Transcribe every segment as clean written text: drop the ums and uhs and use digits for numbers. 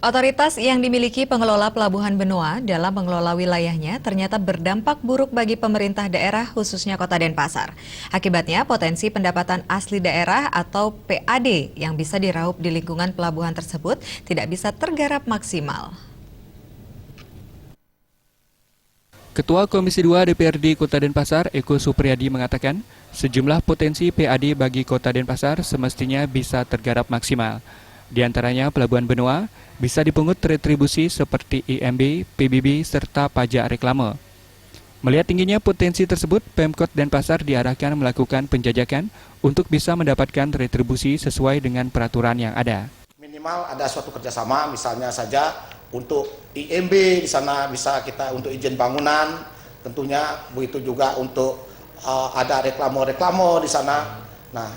Otoritas yang dimiliki pengelola pelabuhan benua dalam mengelola wilayahnya ternyata berdampak buruk bagi pemerintah daerah khususnya Kota Denpasar. Akibatnya potensi pendapatan asli daerah atau PAD yang bisa diraup di lingkungan pelabuhan tersebut tidak bisa tergarap maksimal. Ketua Komisi 2 DPRD Kota Denpasar, Eko Supriyadi mengatakan, sejumlah potensi PAD bagi Kota Denpasar semestinya bisa tergarap maksimal. Di antaranya pelabuhan benua bisa dipungut retribusi seperti IMB, PBB, serta pajak reklame. Melihat tingginya potensi tersebut, Pemkot Denpasar diarahkan melakukan penjajakan untuk bisa mendapatkan retribusi sesuai dengan peraturan yang ada. Minimal ada suatu kerjasama, misalnya saja untuk IMB di sana bisa kita untuk izin bangunan, tentunya begitu juga untuk ada reklamo di sana. Nah,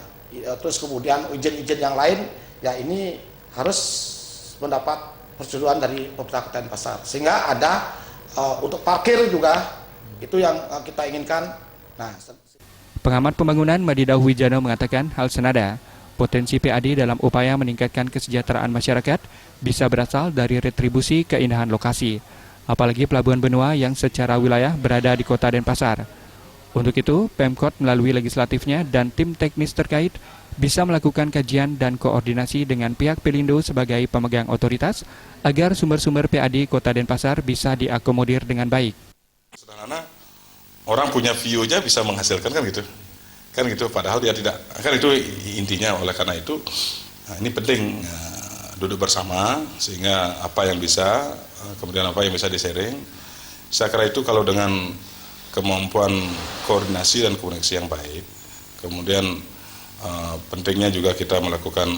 terus kemudian izin-izin yang lain, ya ini harus mendapat persetujuan dari pemerintah Kota Denpasar. Sehingga ada untuk parkir juga, itu yang kita inginkan. Nah, Pengamat pembangunan Madidau Wijano mengatakan hal senada. Potensi PAD dalam upaya meningkatkan kesejahteraan masyarakat bisa berasal dari retribusi keindahan lokasi, apalagi pelabuhan benua yang secara wilayah berada di Kota Denpasar. Untuk itu, Pemkot melalui legislatifnya dan tim teknis terkait bisa melakukan kajian dan koordinasi dengan pihak Pelindo sebagai pemegang otoritas agar sumber-sumber PAD Kota Denpasar bisa diakomodir dengan baik. Sederhana, orang punya view-nya bisa menghasilkan kan gitu, padahal dia tidak, kan itu intinya. Oleh karena itu ini penting duduk bersama sehingga apa yang bisa, kemudian apa yang bisa di-sharing. Saya kira itu kalau dengan kemampuan koordinasi dan komunikasi yang baik, kemudian pentingnya juga kita melakukan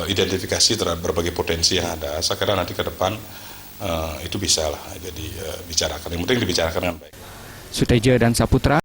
identifikasi terhadap berbagai potensi yang ada. Saya kira nanti ke depan itu bisa lah jadi bicarakan. Yang penting dibicarakan dengan baik. Suteja dan Saputra.